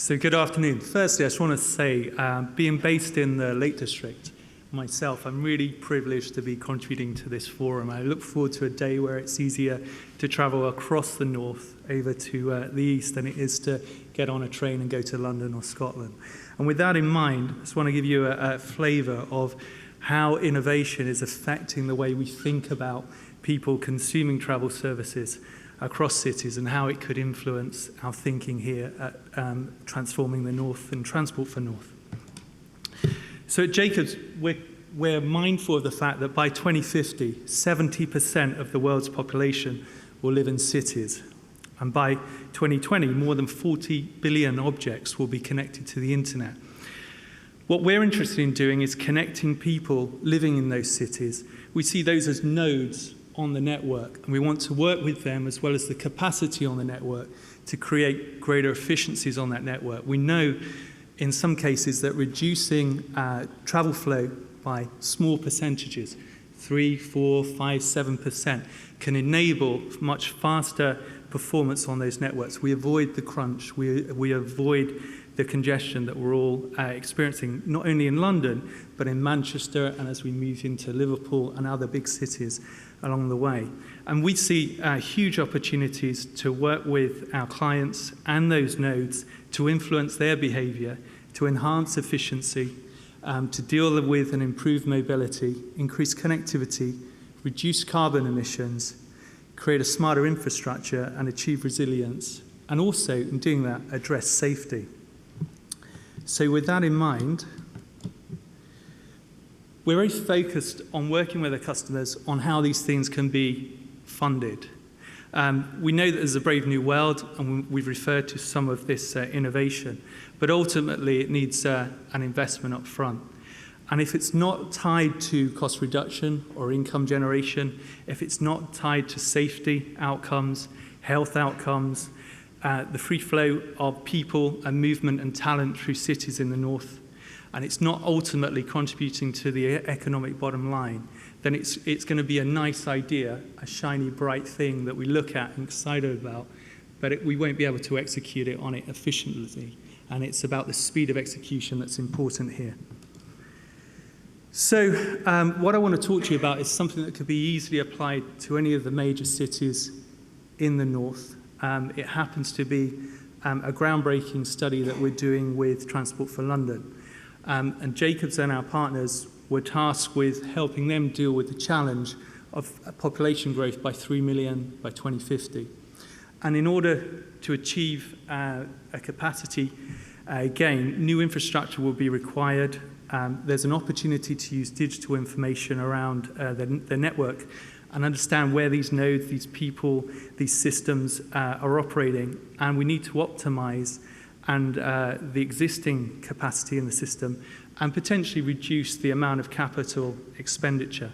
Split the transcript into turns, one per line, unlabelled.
So good afternoon. Firstly, I just want to say, being based in the Lake District, myself, I'm really privileged to be contributing to this forum. I look forward to a day where it's easier to travel across the north over to the east than it is to get on a train and go to London or Scotland. And with that in mind, I just want to give you a flavour of how innovation is affecting the way we think about people consuming travel services across cities and how it could influence our thinking here at transforming the North and Transport for North. So at Jacobs, we're mindful of the fact that by 2050, 70% of the world's population will live in cities. And by 2020, more than 40 billion objects will be connected to the internet. What we're interested in doing is connecting people living in those cities. We see those as nodes on the network, and we want to work with them as well as the capacity on the network to create greater efficiencies on that network. We know in some cases that reducing travel flow by small percentages, 3, 4, 5, 7%, can enable much faster performance on those networks. We avoid the crunch, we avoid the congestion that we're all experiencing, not only in London, but in Manchester and as we move into Liverpool and other big cities along the way. And we see huge opportunities to work with our clients and those nodes to influence their behavior, to enhance efficiency, to deal with and improve mobility, increase connectivity, reduce carbon emissions, create a smarter infrastructure and achieve resilience, and also, in doing that, address safety. So with that in mind, we're very focused on working with our customers on how these things can be funded. We know that there's a brave new world, and we've referred to some of this innovation, but ultimately it needs an investment up front. And if it's not tied to cost reduction or income generation, if it's not tied to safety outcomes, health outcomes, the free flow of people and movement and talent through cities in the north, and it's not ultimately contributing to the economic bottom line, then it's going to be a nice idea, a shiny, bright thing that we look at and excited about, but we won't be able to execute it on it efficiently. And it's about the speed of execution that's important here. So what I want to talk to you about is something that could be easily applied to any of the major cities in the north. It happens to be a groundbreaking study that we're doing with Transport for London. And Jacobs and our partners were tasked with helping them deal with the challenge of population growth by 3 million by 2050. And in order to achieve a capacity gain, new infrastructure will be required. There's an opportunity to use digital information around the network and understand where these nodes, these people, these systems are operating. And we need to optimize and the existing capacity in the system and potentially reduce the amount of capital expenditure.